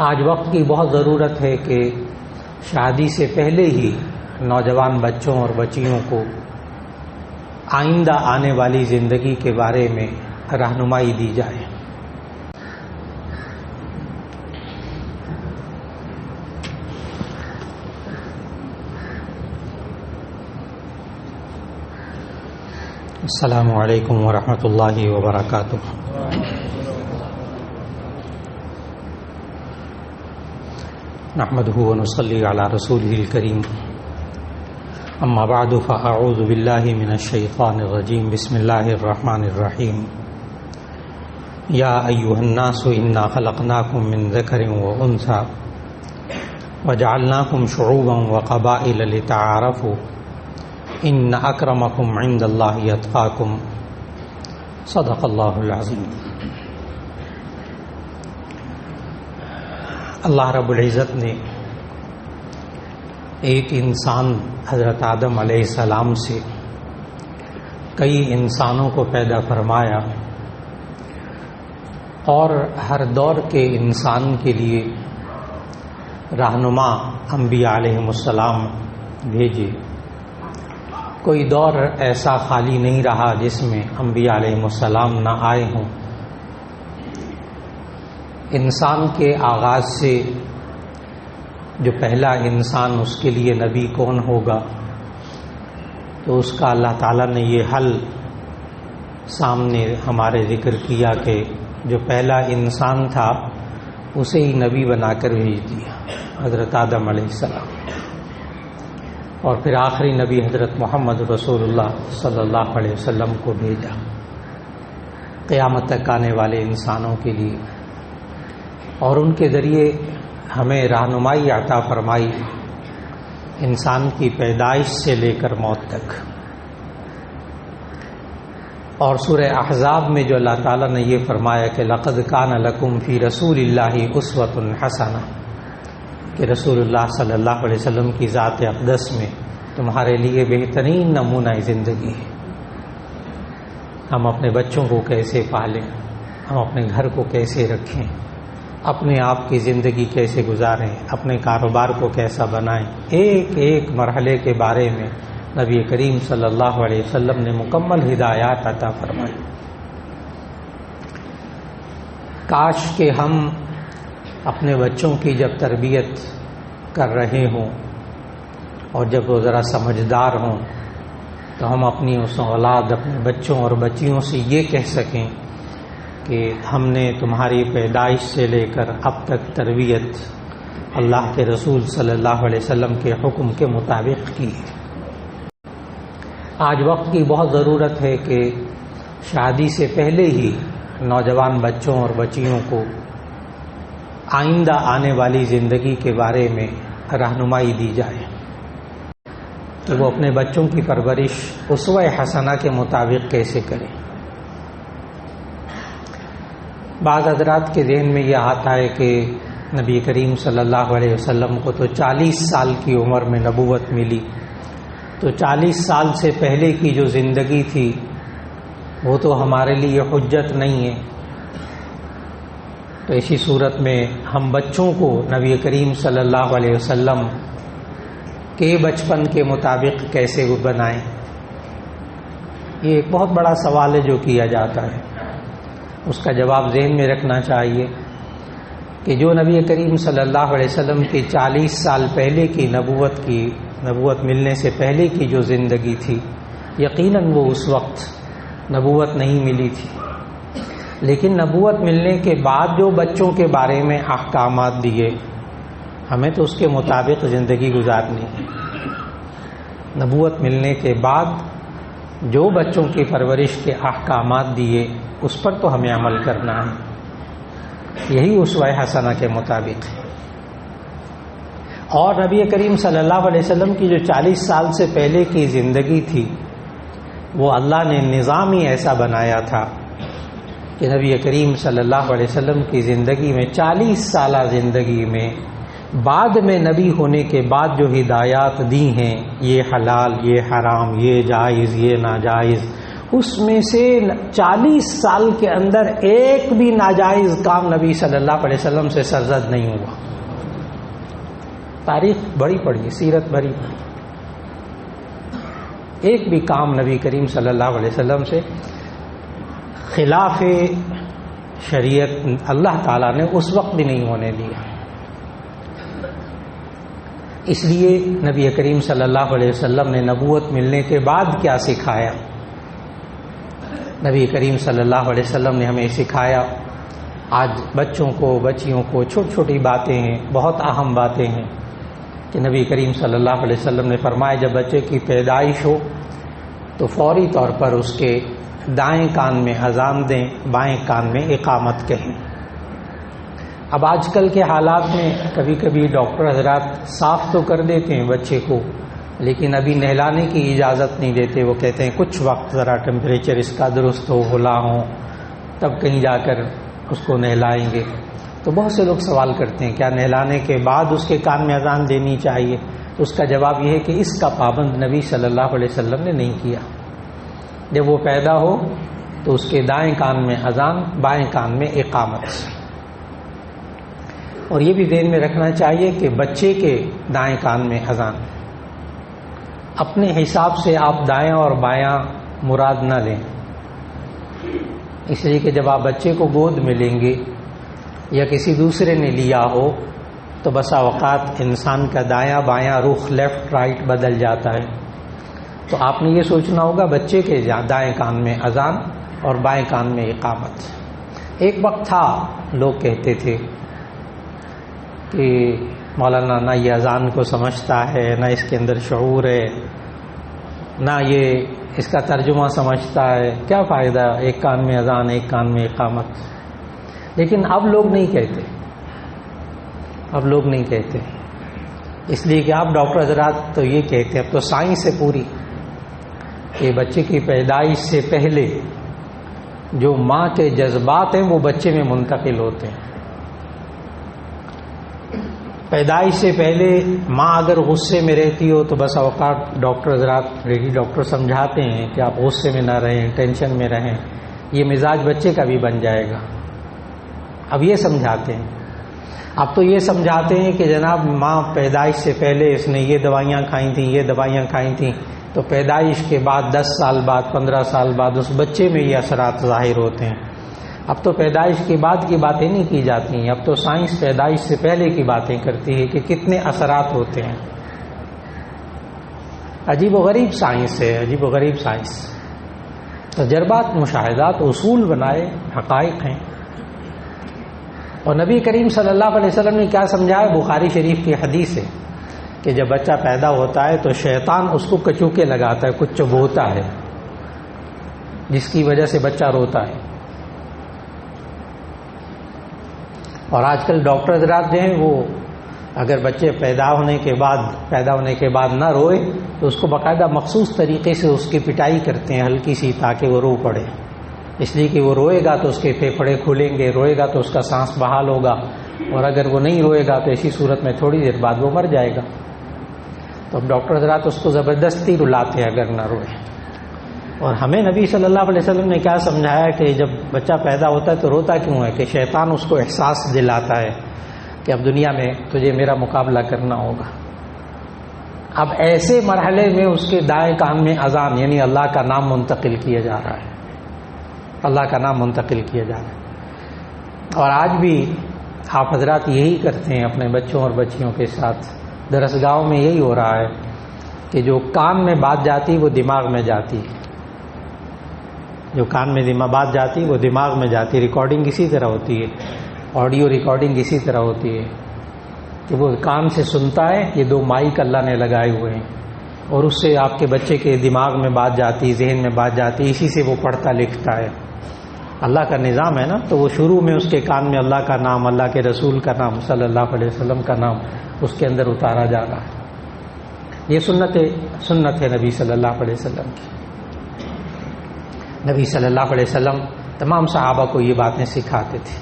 آج وقت کی بہت ضرورت ہے کہ شادی سے پہلے ہی نوجوان بچوں اور بچیوں کو آئندہ آنے والی زندگی کے بارے میں رہنمائی دی جائے۔ السلام علیکم ورحمۃ اللہ وبرکاتہ۔ نحمده ونصلي على رسوله الكريم، اما بعد فاعوذ بالله من الشيطان الرجيم، بسم الله الرحمن الرحيم۔ يا ايها الناس انا خلقناكم من ذكر وانثى وجعلناكم شعوبا وقبائل لتعارفوا ان اکرمکم عند اللہ اتقاکم، صدق اللہ العظیم۔ اللہ رب العزت نے ایک انسان حضرت آدم علیہ السلام سے کئی انسانوں کو پیدا فرمایا اور ہر دور کے انسان کے لیے رہنما انبیاء علیہم السلام بھیجے۔ کوئی دور ایسا خالی نہیں رہا جس میں انبیاء علیہم السلام نہ آئے ہوں۔ انسان کے آغاز سے جو پہلا انسان، اس کے لیے نبی کون ہوگا، تو اس کا اللہ تعالیٰ نے یہ حل سامنے ہمارے ذکر کیا کہ جو پہلا انسان تھا اسے ہی نبی بنا کر بھیج دیا، حضرت آدم علیہ السلام، اور پھر آخری نبی حضرت محمد رسول اللہ صلی اللہ علیہ وسلم کو بھیجا قیامت تک آنے والے انسانوں کے لیے، اور ان کے ذریعے ہمیں رہنمائی عطا فرمائی انسان کی پیدائش سے لے کر موت تک۔ اور سورہ احزاب میں جو اللہ تعالیٰ نے یہ فرمایا کہ لقد کان لکم فی رسول اللہ اسوۃ حسنہ، کہ رسول اللہ صلی اللہ علیہ وسلم کی ذات اقدس میں تمہارے لیے بہترین نمونہ زندگی ہے۔ ہم اپنے بچوں کو کیسے پالیں، ہم اپنے گھر کو کیسے رکھیں، اپنے آپ کی زندگی کیسے گزاریں، اپنے کاروبار کو کیسا بنائیں، ایک ایک مرحلے کے بارے میں نبی کریم صلی اللہ علیہ وسلم نے مکمل ہدایات عطا فرمائی۔ کاش کہ ہم اپنے بچوں کی جب تربیت کر رہے ہوں اور جب وہ ذرا سمجھدار ہوں تو ہم اپنی اس اولاد، اپنے بچوں اور بچیوں سے یہ کہہ سکیں کہ ہم نے تمہاری پیدائش سے لے کر اب تک تربیت اللہ کے رسول صلی اللہ علیہ وسلم کے حکم کے مطابق کی ہے۔ آج وقت کی بہت ضرورت ہے کہ شادی سے پہلے ہی نوجوان بچوں اور بچیوں کو آئندہ آنے والی زندگی کے بارے میں رہنمائی دی جائے کہ وہ اپنے بچوں کی پرورش اسوہ حسنہ کے مطابق کیسے کریں۔ بعض حضرات کے ذہن میں یہ آتا ہے کہ نبی کریم صلی اللہ علیہ وسلم کو تو 40 سال کی عمر میں نبوت ملی، تو 40 سال سے پہلے کی جو زندگی تھی وہ تو ہمارے لیے حجت نہیں ہے، تو اسی صورت میں ہم بچوں کو نبی کریم صلی اللہ علیہ وسلم کے بچپن کے مطابق کیسے بنائیں۔ یہ ایک بہت بڑا سوال ہے جو کیا جاتا ہے۔ اس کا جواب ذہن میں رکھنا چاہیے کہ جو نبی کریم صلی اللہ علیہ وسلم کی 40 سال پہلے کی نبوت ملنے سے پہلے کی جو زندگی تھی، یقیناً وہ اس وقت نبوت نہیں ملی تھی، لیکن نبوت ملنے کے بعد جو بچوں کے بارے میں احکامات دیے، ہمیں تو اس کے مطابق زندگی گزارنی ہے۔ نبوت ملنے کے بعد جو بچوں کی پرورش کے احکامات دیے اس پر تو ہمیں عمل کرنا ہے، یہی اسوہ حسنہ کے مطابق ہے۔ اور نبی کریم صلی اللہ علیہ وسلم کی جو 40 سال سے پہلے کی زندگی تھی وہ اللہ نے نظام ہی ایسا بنایا تھا کہ نبی کریم صلی اللہ علیہ وسلم کی زندگی میں 40 سالہ زندگی میں بعد میں نبی ہونے کے بعد جو ہدایات دی ہیں، یہ حلال، یہ حرام، یہ جائز، یہ ناجائز، اس میں سے 40 سال کے اندر ایک بھی ناجائز کام نبی صلی اللہ علیہ وسلم سے سرزد نہیں ہوا. تاریخ بڑی پڑی، سیرت بڑی پڑی، ایک بھی کام نبی کریم صلی اللہ علیہ وسلم سے خلاف شریعت اللہ تعالیٰ نے اس وقت بھی نہیں ہونے دیا. اس لیے نبی کریم صلی اللہ علیہ وسلم نے نبوت ملنے کے بعد کیا سکھایا؟ نبی کریم صلی اللہ علیہ وسلم نے ہمیں سکھایا. آج بچوں کو بچیوں کو چھوٹی چھوٹی باتیں ہیں، بہت اہم باتیں ہیں کہ نبی کریم صلی اللہ علیہ وسلم نے فرمایا جب بچے کی پیدائش ہو تو فوری طور پر اس کے دائیں کان میں اذان دیں، بائیں کان میں اقامت کہیں. اب آج کل کے حالات میں کبھی کبھی ڈاکٹر حضرات صاف تو کر دیتے ہیں بچے کو، لیکن ابھی نہلانے کی اجازت نہیں دیتے. وہ کہتے ہیں کچھ وقت ذرا ٹیمپریچر اس کا درست ہو، کھلا ہو، تب کہیں جا کر اس کو نہلائیں گے. تو بہت سے لوگ سوال کرتے ہیں کیا نہلانے کے بعد اس کے کان میں اذان دینی چاہیے؟ تو اس کا جواب یہ ہے کہ اس کا پابند نبی صلی اللہ علیہ وسلم نے نہیں کیا. جب وہ پیدا ہو تو اس کے دائیں کان میں اذان، بائیں کان میں اقامت. اور یہ بھی ذہن میں رکھنا چاہیے کہ بچے کے دائیں کان میں اذان، اپنے حساب سے آپ دائیں اور بایاں مراد نہ لیں. اس لیے کہ جب آپ بچے کو گود میں لیں گے یا کسی دوسرے نے لیا ہو تو بسا اوقات انسان کا دایاں بایاں رخ لیفٹ رائٹ بدل جاتا ہے. تو آپ نے یہ سوچنا ہوگا بچے کے دائیں کان میں اذان اور بائیں کان میں اقامت. ایک وقت تھا لوگ کہتے تھے کہ مولانا نہ یہ اذان کو سمجھتا ہے، نہ اس کے اندر شعور ہے، نہ یہ اس کا ترجمہ سمجھتا ہے، کیا فائدہ ایک کان میں اذان ایک کان میں اقامت. لیکن اب لوگ نہیں کہتے، اب لوگ نہیں کہتے، اس لیے کہ آپ ڈاکٹر حضرات تو یہ کہتے ہیں، اب تو سائنس ہے پوری، کہ بچے کی پیدائش سے پہلے جو ماں کے جذبات ہیں وہ بچے میں منتقل ہوتے ہیں. پیدائش سے پہلے ماں اگر غصے میں رہتی ہو تو بس اوقات ڈاکٹر حضرات لیڈی ڈاکٹر سمجھاتے ہیں کہ آپ غصے میں نہ رہیں، ٹینشن میں رہیں، یہ مزاج بچے کا بھی بن جائے گا. اب یہ سمجھاتے ہیں. اب تو یہ سمجھاتے ہیں کہ جناب ماں پیدائش سے پہلے اس نے یہ دوائیاں کھائی تھیں، یہ دوائیاں کھائی تھیں، تو پیدائش کے بعد 10 سال بعد 15 سال بعد اس بچے میں یہ اثرات ظاہر ہوتے ہیں. اب تو پیدائش کے بعد کی باتیں نہیں کی جاتی ہیں، اب تو سائنس پیدائش سے پہلے کی باتیں کرتی ہے کہ کتنے اثرات ہوتے ہیں. عجیب و غریب سائنس ہے، عجیب و غریب سائنس. تجربات، مشاہدات، اصول بنائے حقائق ہیں. اور نبی کریم صلی اللہ علیہ وسلم نے کیا سمجھایا؟ بخاری شریف کی حدیث ہے کہ جب بچہ پیدا ہوتا ہے تو شیطان اس کو کچوکے لگاتا ہے، کچھ چبوتا ہے، جس کی وجہ سے بچہ روتا ہے. اور آج کل ڈاکٹر حضرات جو ہیں وہ اگر بچے پیدا ہونے کے بعد نہ روئے تو اس کو باقاعدہ مخصوص طریقے سے اس کی پٹائی کرتے ہیں ہلکی سی، تاکہ وہ رو پڑے. اس لیے کہ وہ روئے گا تو اس کے پھیپھڑے کھلیں گے، روئے گا تو اس کا سانس بحال ہوگا، اور اگر وہ نہیں روئے گا تو ایسی صورت میں تھوڑی دیر بعد وہ مر جائے گا. تو اب ڈاکٹر حضرات اس کو زبردستی رلاتے ہیں اگر نہ روئے. اور ہمیں نبی صلی اللہ علیہ وسلم نے کیا سمجھایا کہ جب بچہ پیدا ہوتا ہے تو روتا کیوں ہے؟ کہ شیطان اس کو احساس دلاتا ہے کہ اب دنیا میں تجھے میرا مقابلہ کرنا ہوگا. اب ایسے مرحلے میں اس کے دائیں کان میں اذان یعنی اللہ کا نام منتقل کیا جا رہا ہے، اللہ کا نام منتقل کیا جا رہا ہے. اور آج بھی آپ حضرات یہی کرتے ہیں اپنے بچوں اور بچیوں کے ساتھ. درسگاہوں میں یہی ہو رہا ہے کہ جو کان میں بات جاتی وہ دماغ میں جاتی ہے، جو کان میں بات جاتی وہ دماغ میں جاتی. ریکارڈنگ اسی طرح ہوتی ہے، آڈیو ریکارڈنگ اسی طرح ہوتی ہے کہ وہ کان سے سنتا ہے، یہ 2 مائک اللہ نے لگائے ہوئے ہیں، اور اس سے آپ کے بچے کے دماغ میں بات جاتی، ذہن میں بات جاتی، اسی سے وہ پڑھتا لکھتا ہے. اللہ کا نظام ہے نا. تو وہ شروع میں اس کے کان میں اللہ کا نام، اللہ کے رسول کا نام صلی اللہ علیہ وسلم کا نام اس کے اندر اتارا جا رہا ہے. یہ سنت ہے نبی صلی اللہ علیہ وسلم کی. نبی صلی اللہ علیہ وسلم تمام صحابہ کو یہ باتیں سکھاتے تھے.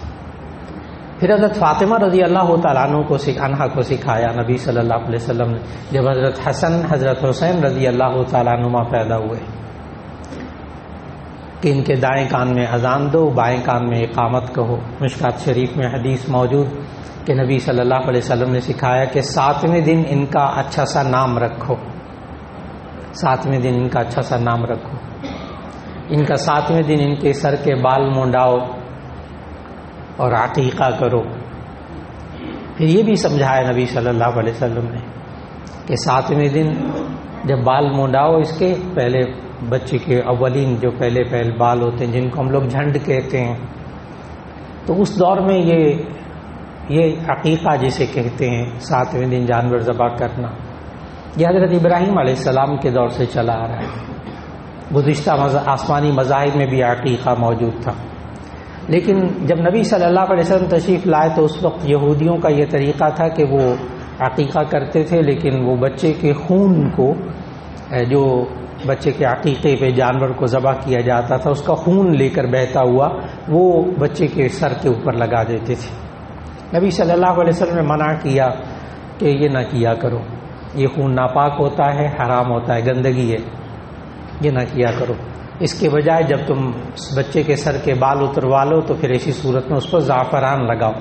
پھر حضرت فاطمہ رضی اللہ تعالیٰ عنہ کو سکھایا نبی صلی اللہ علیہ وسلم نے جب حضرت حسن حضرت حسین رضی اللہ تعالیٰ عنہما پیدا ہوئے. کہ ان کے دائیں کان میں اذان دو، بائیں کان میں اقامت کہو۔ مشکات شریف میں حدیث موجود کہ نبی صلی اللہ علیہ وسلم نے سکھایا کہ 7ویں دن ان کا اچھا سا نام رکھو، 7ویں دن ان کا اچھا سا نام رکھو، ان کا 7ویں دن ان کے سر کے بال منڈاؤ اور عقیقہ کرو۔ پھر یہ بھی سمجھایا نبی صلی اللہ علیہ وسلم نے کہ 7ویں دن جب بال منڈاؤ اس کے پہلے، بچے کے اولین جو پہلے بال ہوتے ہیں جن کو ہم لوگ جھنڈ کہتے ہیں، تو اس دور میں یہ عقیقہ جسے کہتے ہیں 7ویں دن جانور ذبح کرنا، یہ حضرت ابراہیم علیہ السلام کے دور سے چلا آ رہا ہے۔ گزشتہ آسمانی مذاہب میں بھی عقیقہ موجود تھا، لیکن جب نبی صلی اللہ علیہ وسلم تشریف لائے تو اس وقت یہودیوں کا یہ طریقہ تھا کہ وہ عقیقہ کرتے تھے، لیکن وہ بچے کے خون کو، جو بچے کے عقیقے پہ جانور کو ذبح کیا جاتا تھا، اس کا خون لے کر بہتا ہوا وہ بچے کے سر کے اوپر لگا دیتے تھے۔ نبی صلی اللہ علیہ وسلم نے منع کیا کہ یہ نہ کیا کرو، یہ خون ناپاک ہوتا ہے، حرام ہوتا ہے، گندگی ہے، یہ نہ کیا کرو۔ اس کے بجائے جب تم بچے کے سر کے بال اتروا لو تو پھر ایسی صورت میں اس پر زعفران لگاؤ۔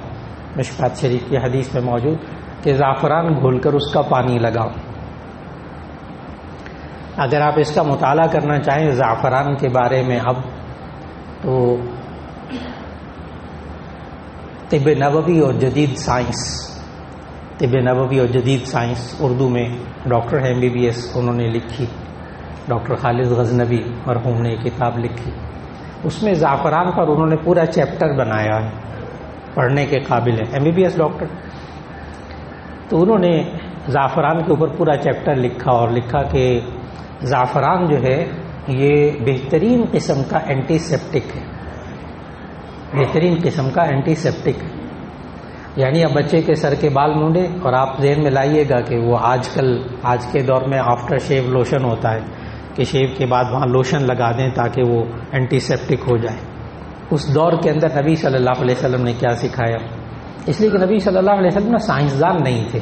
مشکات شریف کی حدیث میں موجود کہ زعفران گھول کر اس کا پانی لگاؤ۔ اگر آپ اس کا مطالعہ کرنا چاہیں زعفران کے بارے میں اب، تو طب نبوی اور جدید سائنس، طب نبوی اور جدید سائنس اردو میں ڈاکٹر ہے MBBS، انہوں نے لکھی، ڈاکٹر خالد غزنوی مرحوم نے یہ کتاب لکھی، اس میں زعفران پر انہوں نے پورا چیپٹر بنایا ہے، پڑھنے کے قابل ہے، MBBS ڈاکٹر۔ تو انہوں نے زعفران کے اوپر پورا چیپٹر لکھا اور لکھا کہ زعفران جو ہے یہ بہترین قسم کا اینٹی سیپٹک ہے، بہترین قسم کا اینٹی سیپٹک ہے۔ یعنی اب بچے کے سر کے بال مونڈے، اور آپ ذہن میں لائیے گا کہ وہ آج کے دور میں آفٹر شیو لوشن ہوتا ہے کہ شیو کے بعد وہاں لوشن لگا دیں تاکہ وہ اینٹی سیپٹک ہو جائے۔ اس دور کے اندر نبی صلی اللہ علیہ وسلم نے کیا سکھایا؟ اس لیے کہ نبی صلی اللہ علیہ وسلم سائنسدان نہیں تھے،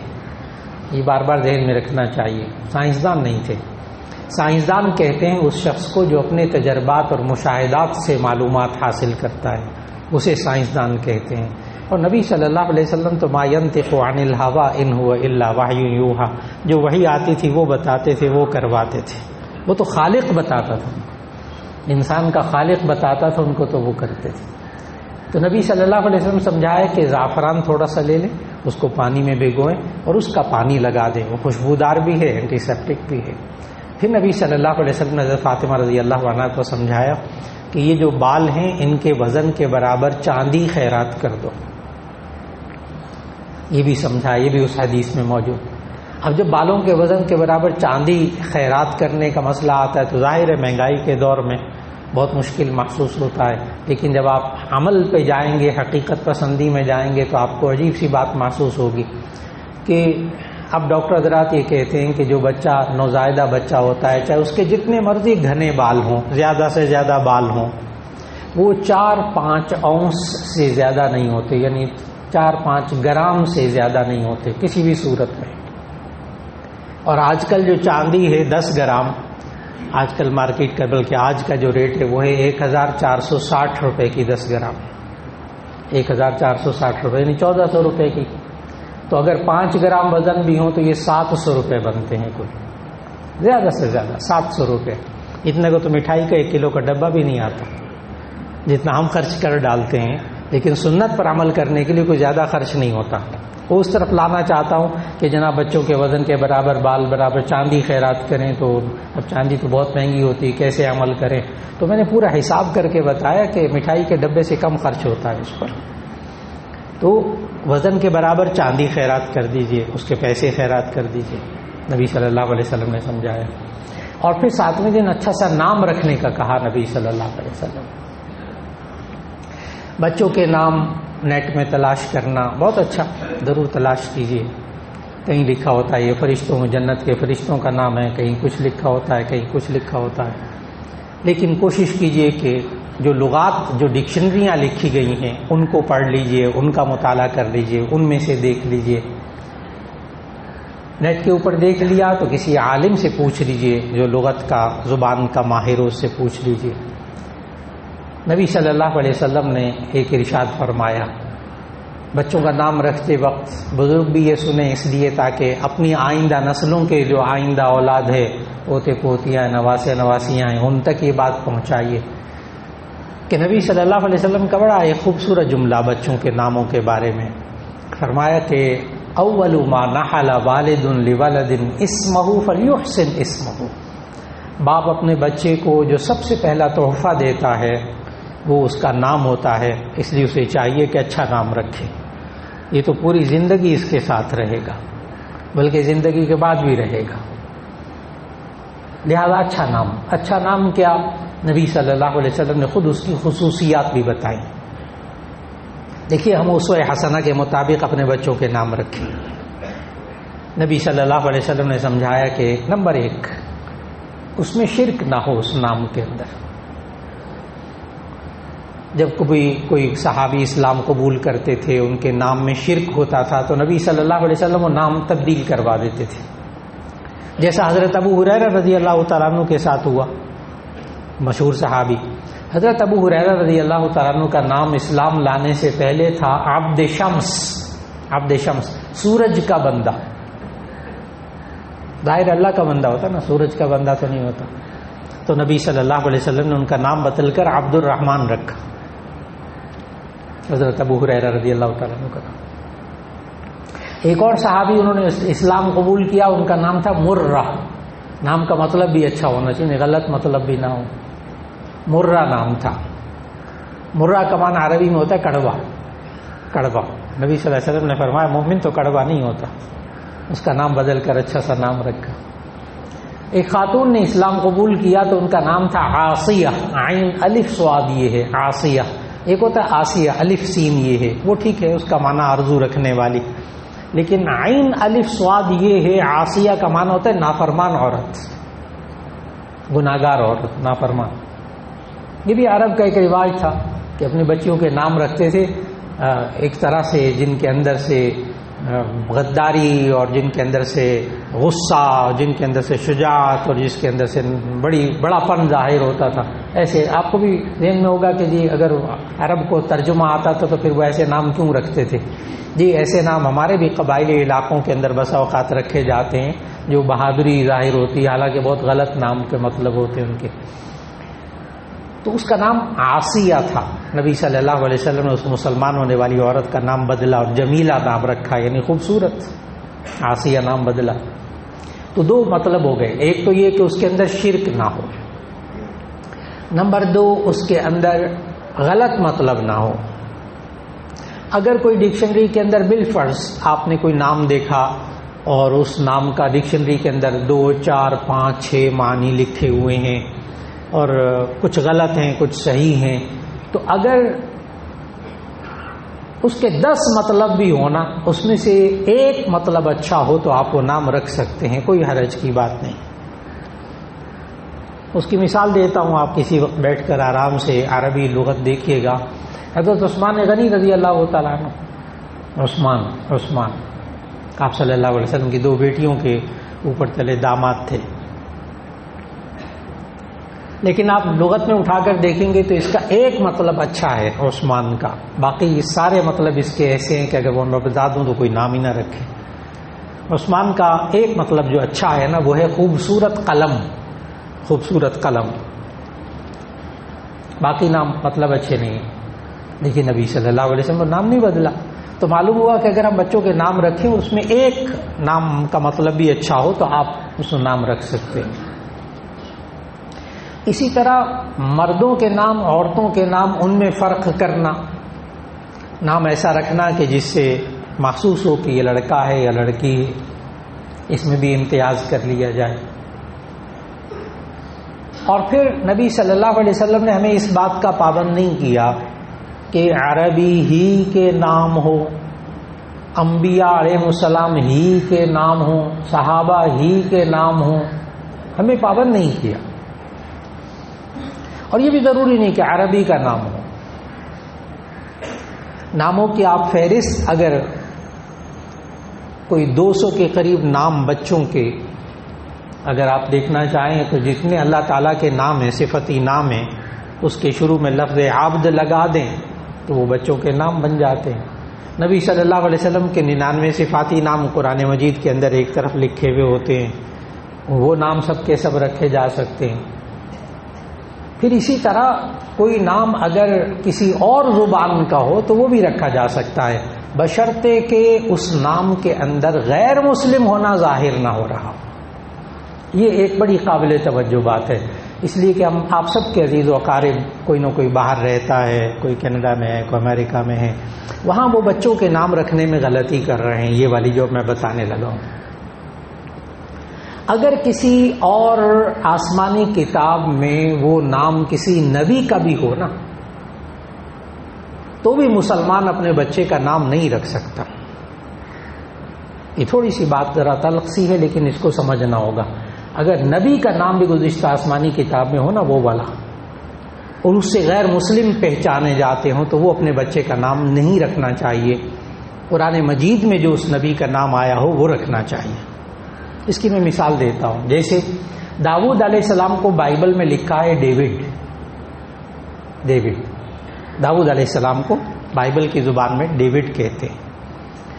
یہ بار بار ذہن میں رکھنا چاہیے، سائنسدان نہیں تھے۔ سائنسدان کہتے ہیں اس شخص کو جو اپنے تجربات اور مشاہدات سے معلومات حاصل کرتا ہے، اسے سائنسدان کہتے ہیں۔ اور نبی صلی اللہ علیہ وسلم تو ما ينطق عن الهوى ان هو الا وحی یوحى، جو وحی آتی تھی وہ بتاتے تھے، وہ کرواتے تھے، وہ تو خالق بتاتا تھا، انسان کا خالق بتاتا تھا ان کو، تو وہ کرتے تھے۔ تو نبی صلی اللہ علیہ وسلم سمجھائے کہ زعفران تھوڑا سا لے لیں، اس کو پانی میں بھگوئیں اور اس کا پانی لگا دیں، وہ خوشبودار بھی ہے، اینٹی سیپٹک بھی ہے۔ پھر نبی صلی اللہ علیہ وسلم نے حضرت فاطمہ رضی اللہ عنہا کو سمجھایا کہ یہ جو بال ہیں ان کے وزن کے برابر چاندی خیرات کر دو، یہ بھی سمجھایا، یہ بھی اس حدیث میں موجود۔ اب جب بالوں کے وزن کے برابر چاندی خیرات کرنے کا مسئلہ آتا ہے تو ظاہر ہے مہنگائی کے دور میں بہت مشکل محسوس ہوتا ہے، لیکن جب آپ عمل پہ جائیں گے، حقیقت پسندی میں جائیں گے، تو آپ کو عجیب سی بات محسوس ہوگی کہ اب ڈاکٹر حضرات یہ کہتے ہیں کہ جو بچہ نوزائیدہ بچہ ہوتا ہے، چاہے اس کے جتنے مرضی گھنے بال ہوں، زیادہ سے زیادہ بال ہوں، وہ 4-5 اونس سے زیادہ نہیں ہوتے، یعنی 4-5 گرام سے زیادہ نہیں ہوتے کسی بھی صورت میں۔ اور آج کل جو چاندی ہے 10 گرام، آج کل مارکیٹ کا، بلکہ آج کا جو ریٹ ہے وہ ہے 1460 روپے کی 10 گرام، 1460 روپے، یعنی 1400 روپے کی۔ تو اگر 5 گرام وزن بھی ہوں تو یہ 700 روپے بنتے ہیں، کوئی زیادہ سے زیادہ 700 روپے۔ اتنے کو تو مٹھائی کا 1 کلو کا ڈبہ بھی نہیں آتا جتنا ہم خرچ کر ڈالتے ہیں، لیکن سنت پر عمل کرنے کے لیے کوئی زیادہ خرچ نہیں ہوتا۔ وہ اس طرف لانا چاہتا ہوں کہ جناب بچوں کے وزن کے برابر بال برابر چاندی خیرات کریں، تو اب چاندی تو بہت مہنگی ہوتی ہے، کیسے عمل کریں؟ تو میں نے پورا حساب کر کے بتایا کہ مٹھائی کے ڈبے سے کم خرچ ہوتا ہے اس پر، تو وزن کے برابر چاندی خیرات کر دیجئے، اس کے پیسے خیرات کر دیجئے، نبی صلی اللہ علیہ وسلم نے سمجھایا۔ اور پھر 7ویں دن اچھا سا نام رکھنے کا کہا نبی صلی اللہ علیہ وسلم۔ بچوں کے نام نیٹ میں تلاش کرنا بہت اچھا، ضرور تلاش کیجیے، کہیں لکھا ہوتا ہے یہ فرشتوں میں، جنت کے فرشتوں کا نام ہے، کہیں کچھ لکھا ہوتا ہے، کہیں کچھ لکھا ہوتا ہے، لیکن کوشش کیجیے کہ جو لغات، جو ڈکشنریاں لکھی گئی ہیں ان کو پڑھ لیجئے، ان کا مطالعہ کر لیجئے، ان میں سے دیکھ لیجئے۔ نیٹ کے اوپر دیکھ لیا تو کسی عالم سے پوچھ لیجئے جو لغت کا، زبان کا ماہر، اس سے پوچھ لیجئے۔ نبی صلی اللہ علیہ وسلم نے ایک ارشاد فرمایا، بچوں کا نام رکھتے وقت بزرگ بھی یہ سنیں اس لیے تاکہ اپنی آئندہ نسلوں کے جو آئندہ اولاد ہے، پوتے پوتیاں، نواسے نواسیاں ہیں، ان تک یہ بات پہنچائیے کہ نبی صلی اللہ علیہ وسلم کا بڑا ایک خوبصورت جملہ بچوں کے ناموں کے بارے میں فرمایا کہ اول ما نحل والد لولد اسمہ فلیحسن اسمہ، باپ اپنے بچے کو جو سب سے پہلا تحفہ دیتا ہے وہ اس کا نام ہوتا ہے، اس لیے اسے چاہیے کہ اچھا نام رکھے۔ یہ تو پوری زندگی اس کے ساتھ رہے گا، بلکہ زندگی کے بعد بھی رہے گا، لہذا اچھا نام کیا؟ نبی صلی اللہ علیہ وسلم نے خود اس کی خصوصیات بھی بتائیں۔ دیکھیے، ہم اسوہ حسنہ کے مطابق اپنے بچوں کے نام رکھیں۔ نبی صلی اللہ علیہ وسلم نے سمجھایا کہ نمبر 1، اس میں شرک نہ ہو اس نام کے اندر۔ جب کوئی صحابی اسلام قبول کرتے تھے، ان کے نام میں شرک ہوتا تھا تو نبی صلی اللہ علیہ وسلم وہ نام تبدیل کروا دیتے تھے، جیسا حضرت ابو ہریرہ رضی اللہ تعالیٰ عنہ کے ساتھ ہوا۔ مشہور صحابی حضرت ابو ہریرہ رضی اللہ تعالیٰ عنہ کا نام اسلام لانے سے پہلے تھا عبد شمس، سورج کا بندہ۔ ظاہر اللہ کا بندہ ہوتا نا، سورج کا بندہ تو نہیں ہوتا۔ تو نبی صلی اللہ علیہ وسلم نے ان کا نام بدل کر عبد الرحمن رکھا، حضرت ابو ہریرہ رضی اللہ تعالیٰ عنہ کا نام۔ ایک اور صحابی انہوں نے اسلام قبول کیا، ان کا نام تھا مرہ۔ نام کا مطلب بھی اچھا ہونا چاہیے، غلط مطلب بھی نہ ہو۔ مرہ نام تھا۔ مرہ کا معنی عربی میں ہوتا ہے کڑوا۔ نبی صلی اللہ علیہ وسلم نے فرمایا مومن تو کڑوا نہیں ہوتا، اس کا نام بدل کر اچھا سا نام رکھا۔ ایک خاتون نے اسلام قبول کیا تو ان کا نام تھا عاصیہ، عین الف صاد یہ ہے عاصیہ۔ ایک ہوتا ہے آسیہ، الف سین یہ ہے، وہ ٹھیک ہے، اس کا معنی آرزو رکھنے والی، لیکن عین الف صاد یہ ہے عاصیہ کا معنی ہوتا ہے نافرمان عورت، گناہگار عورت، نافرمان۔ یہ بھی عرب کا ایک رواج تھا کہ اپنے بچیوں کے نام رکھتے تھے ایک طرح سے جن کے اندر سے غداری اور جن کے اندر سے غصہ، جن کے اندر سے شجاعت اور جس کے اندر سے بڑا پن ظاہر ہوتا تھا۔ ایسے آپ کو بھی ذہن میں ہوگا کہ جی اگر عرب کو ترجمہ آتا تھا تو پھر وہ ایسے نام کیوں رکھتے تھے؟ جی ایسے نام ہمارے بھی قبائلی علاقوں کے اندر بسا اوقات رکھے جاتے ہیں جو بہادری ظاہر ہوتی ہے، حالانکہ بہت غلط نام کے مطلب ہوتے ہیں ان کے۔ تو اس کا نام عاصیہ تھا۔ نبی صلی اللہ علیہ وسلم نے اس مسلمان ہونے والی عورت کا نام بدلا اور جمیلہ نام رکھا، یعنی خوبصورت، عاصیہ نام بدلا۔ تو 2 مطلب ہو گئے، ایک تو یہ کہ اس کے اندر شرک نہ ہو، نمبر 2 اس کے اندر غلط مطلب نہ ہو۔ اگر کوئی ڈکشنری کے اندر بالفرض آپ نے کوئی نام دیکھا اور اس نام کا ڈکشنری کے اندر 2 4 5 6 معنی لکھے ہوئے ہیں اور کچھ غلط ہیں کچھ صحیح ہیں، تو اگر اس کے 10 مطلب بھی ہونا، اس میں سے ایک مطلب اچھا ہو تو آپ وہ نام رکھ سکتے ہیں، کوئی حرج کی بات نہیں۔ اس کی مثال دیتا ہوں، آپ کسی وقت بیٹھ کر آرام سے عربی لغت دیکھیے گا۔ حضرت عثمان غنی رضی اللہ تعالیٰ عنہ، عثمان آپ صلی اللہ علیہ وسلم کی 2 بیٹیوں کے اوپر تلے داماد تھے، لیکن آپ لغت میں اٹھا کر دیکھیں گے تو اس کا ایک مطلب اچھا ہے عثمان کا، باقی سارے مطلب اس کے ایسے ہیں کہ اگر وہ میں بتا دوں تو کوئی نام ہی نہ رکھے۔ عثمان کا ایک مطلب جو اچھا ہے نا وہ ہے خوبصورت قلم، باقی نام مطلب اچھے نہیں ہیں۔ لیکن نبی صلی اللہ علیہ وسلم نام نہیں بدلا، تو معلوم ہوا کہ اگر ہم بچوں کے نام رکھیں اس میں ایک نام کا مطلب بھی اچھا ہو تو آپ اس کو نام رکھ سکتے ہیں۔ اسی طرح مردوں کے نام، عورتوں کے نام، ان میں فرق کرنا، نام ایسا رکھنا کہ جس سے محسوس ہو کہ یہ لڑکا ہے یا لڑکی ہے، اس میں بھی امتیاز کر لیا جائے۔ اور پھر نبی صلی اللہ علیہ وسلم نے ہمیں اس بات کا پابند نہیں کیا کہ عربی ہی کے نام ہو، انبیاء علیہ السلام ہی کے نام ہوں، صحابہ ہی کے نام ہوں، ہمیں پابند نہیں کیا۔ اور یہ بھی ضروری نہیں کہ عربی کا نام ہو۔ ناموں کی آپ فہرست اگر کوئی 200 کے قریب نام بچوں کے اگر آپ دیکھنا چاہیں تو جتنے اللہ تعالیٰ کے نام ہیں، صفتی نام ہیں، اس کے شروع میں لفظ عبد لگا دیں تو وہ بچوں کے نام بن جاتے ہیں۔ نبی صلی اللہ علیہ وسلم کے 99 صفاتی نام قرآن مجید کے اندر ایک طرف لکھے ہوئے ہوتے ہیں، وہ نام سب کے سب رکھے جا سکتے ہیں۔ پھر اسی طرح کوئی نام اگر کسی اور زبان کا ہو تو وہ بھی رکھا جا سکتا ہے، بشرطے کہ اس نام کے اندر غیر مسلم ہونا ظاہر نہ ہو رہا۔ یہ ایک بڑی قابل توجہ بات ہے، اس لیے کہ ہم آپ سب کے عزیز و اقارب کوئی نہ کوئی باہر رہتا ہے، کوئی کینیڈا میں ہے، کوئی امریکہ میں ہے، وہاں وہ بچوں کے نام رکھنے میں غلطی کر رہے ہیں، یہ والی جو میں بتانے لگا ہوں۔ اگر کسی اور آسمانی کتاب میں وہ نام کسی نبی کا بھی ہو نا تو بھی مسلمان اپنے بچے کا نام نہیں رکھ سکتا۔ یہ تھوڑی سی بات ذرا تلخ سی ہے لیکن اس کو سمجھنا ہوگا۔ اگر نبی کا نام بھی گزشتہ آسمانی کتاب میں ہو نا وہ والا، اور اس سے غیر مسلم پہچانے جاتے ہوں تو وہ اپنے بچے کا نام نہیں رکھنا چاہیے۔ قرآن مجید میں جو اس نبی کا نام آیا ہو وہ رکھنا چاہیے۔ اس کی میں مثال دیتا ہوں، جیسے داؤد علیہ السلام کو بائبل میں لکھا ہے ڈیوڈ۔ داؤد علیہ السلام کو بائبل کی زبان میں ڈیوڈ کہتے ہیں۔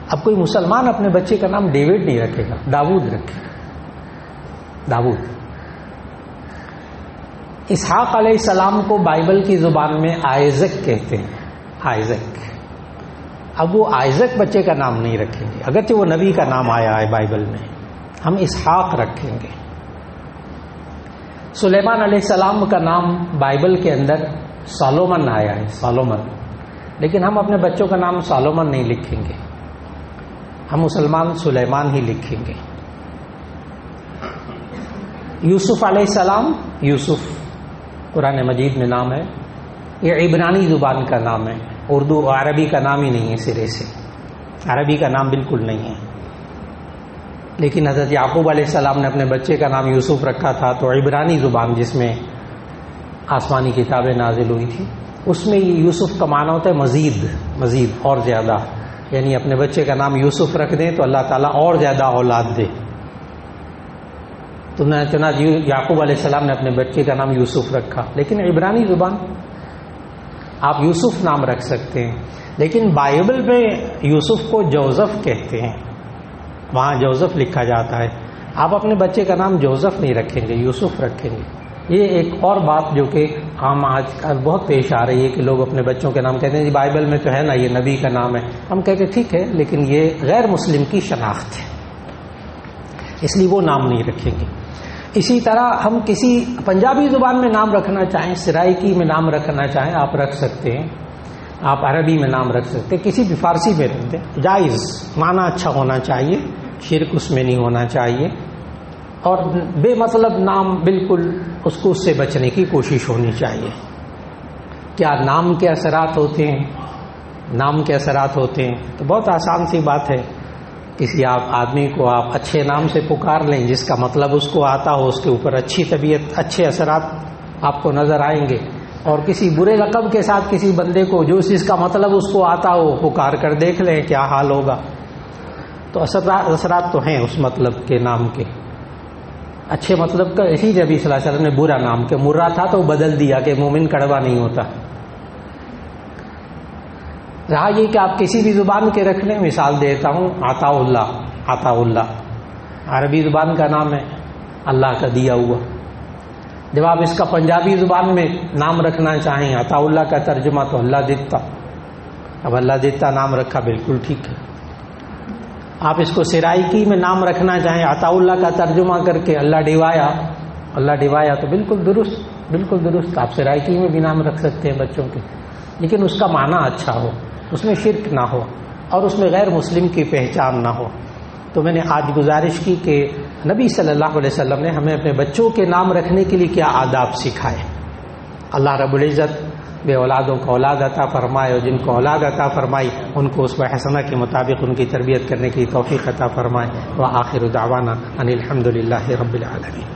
اب کوئی مسلمان اپنے بچے کا نام ڈیوڈ نہیں رکھے گا، داؤد رکھے گا، داؤد۔ اسحاق علیہ السلام کو بائبل کی زبان میں آئزک کہتے ہیں، آئزک۔ اب وہ آئزک بچے کا نام نہیں رکھیں گے، اگرچہ وہ نبی کا نام آیا ہے بائبل میں، ہم اسحاق رکھیں گے۔ سلیمان علیہ السلام کا نام بائبل کے اندر سالومن آیا ہے، سالومن، لیکن ہم اپنے بچوں کا نام سالومن نہیں لکھیں گے، ہم مسلمان سلیمان ہی لکھیں گے۔ یوسف علیہ السلام، یوسف قرآن مجید میں نام ہے، یہ عبرانی زبان کا نام ہے، اردو اور عربی کا نام ہی نہیں ہے، سرے سے عربی کا نام بالکل نہیں ہے۔ لیکن حضرت یعقوب علیہ السلام نے اپنے بچے کا نام یوسف رکھا تھا تو عبرانی زبان جس میں آسمانی کتابیں نازل ہوئی تھی اس میں یہ یوسف کا معنی ہوتا ہے مزید اور زیادہ، یعنی اپنے بچے کا نام یوسف رکھ دیں تو اللہ تعالیٰ اور زیادہ اولاد دے۔ تو چنانچہ یعقوب علیہ السلام نے اپنے بچے کا نام یوسف رکھا، لیکن عبرانی زبان آپ یوسف نام رکھ سکتے ہیں، لیکن بائبل میں یوسف کو جوزف کہتے ہیں، وہاں جوزف لکھا جاتا ہے۔ آپ اپنے بچے کا نام جوزف نہیں رکھیں گے، یوسف رکھیں گے۔ یہ ایک اور بات جو کہ عام آج کل بہت پیش آ رہی ہے کہ لوگ اپنے بچوں کے نام کہتے ہیں جی بائبل میں تو ہے نا یہ نبی کا نام ہے، ہم کہتے ہیں ٹھیک ہے لیکن یہ غیر مسلم کی شناخت ہے، اس لیے وہ نام نہیں رکھیں گے۔ اسی طرح ہم کسی پنجابی زبان میں نام رکھنا چاہیں، سرائکی میں نام رکھنا چاہیں آپ رکھ سکتے ہیں، آپ عربی میں نام رکھ سکتے ہیں، کسی بھی فارسی میں رکھ دیں، جائز، معنی اچھا ہونا چاہیے، شرک اس میں نہیں ہونا چاہیے، اور بے مطلب نام بالکل اس سے بچنے کی کوشش ہونی چاہیے۔ کیا نام کے اثرات ہوتے ہیں؟ نام کے اثرات ہوتے ہیں تو بہت آسان سی بات ہے، کسی آدمی کو آپ اچھے نام سے پکار لیں جس کا مطلب اس کو آتا ہو، اس کے اوپر اچھی طبیعت، اچھے اثرات آپ کو نظر آئیں گے، اور کسی برے لقب کے ساتھ کسی بندے کو جو چیز کا مطلب اس کو آتا ہو پکار کر دیکھ لیں کیا حال ہوگا۔ تو اثرات تو ہیں اس مطلب کے نام کے، اچھے مطلب کا۔ اسی نبی صلی اللہ علیہ وسلم نے برا نام کہ مرا تھا تو بدل دیا کہ مومن کڑوا نہیں ہوتا۔ رہا یہ کہ آپ کسی بھی زبان کے رکھ لیں، مثال دیتا ہوں، عطا اللہ عربی زبان کا نام ہے، اللہ کا دیا ہوا۔ جب آپ اس کا پنجابی زبان میں نام رکھنا چاہیں عطا اللہ کا ترجمہ تو اللہ دیتا، اب اللہ دیتا نام رکھا بالکل ٹھیک ہے۔ آپ اس کو سرائکی میں نام رکھنا چاہیں عطا اللہ کا ترجمہ کر کے اللہ ڈیوایا تو بالکل درست، آپ سرائکی میں بھی نام رکھ سکتے ہیں بچوں کے، لیکن اس کا معنی اچھا ہو، اس میں شرک نہ ہو اور اس میں غیر مسلم کی پہچان نہ ہو۔ تو میں نے آج گزارش کی کہ نبی صلی اللہ علیہ وسلم نے ہمیں اپنے بچوں کے نام رکھنے کے لیے کیا آداب سکھائے۔ اللہ رب العزت بے اولادوں کو اولاد عطا فرمائے، اور جن کو اولاد عطا فرمائی ان کو اس حسنہ کے مطابق ان کی تربیت کرنے کی توفیق عطا فرمائے۔ وآخر دعوانا ان الحمد للہ رب العالمین۔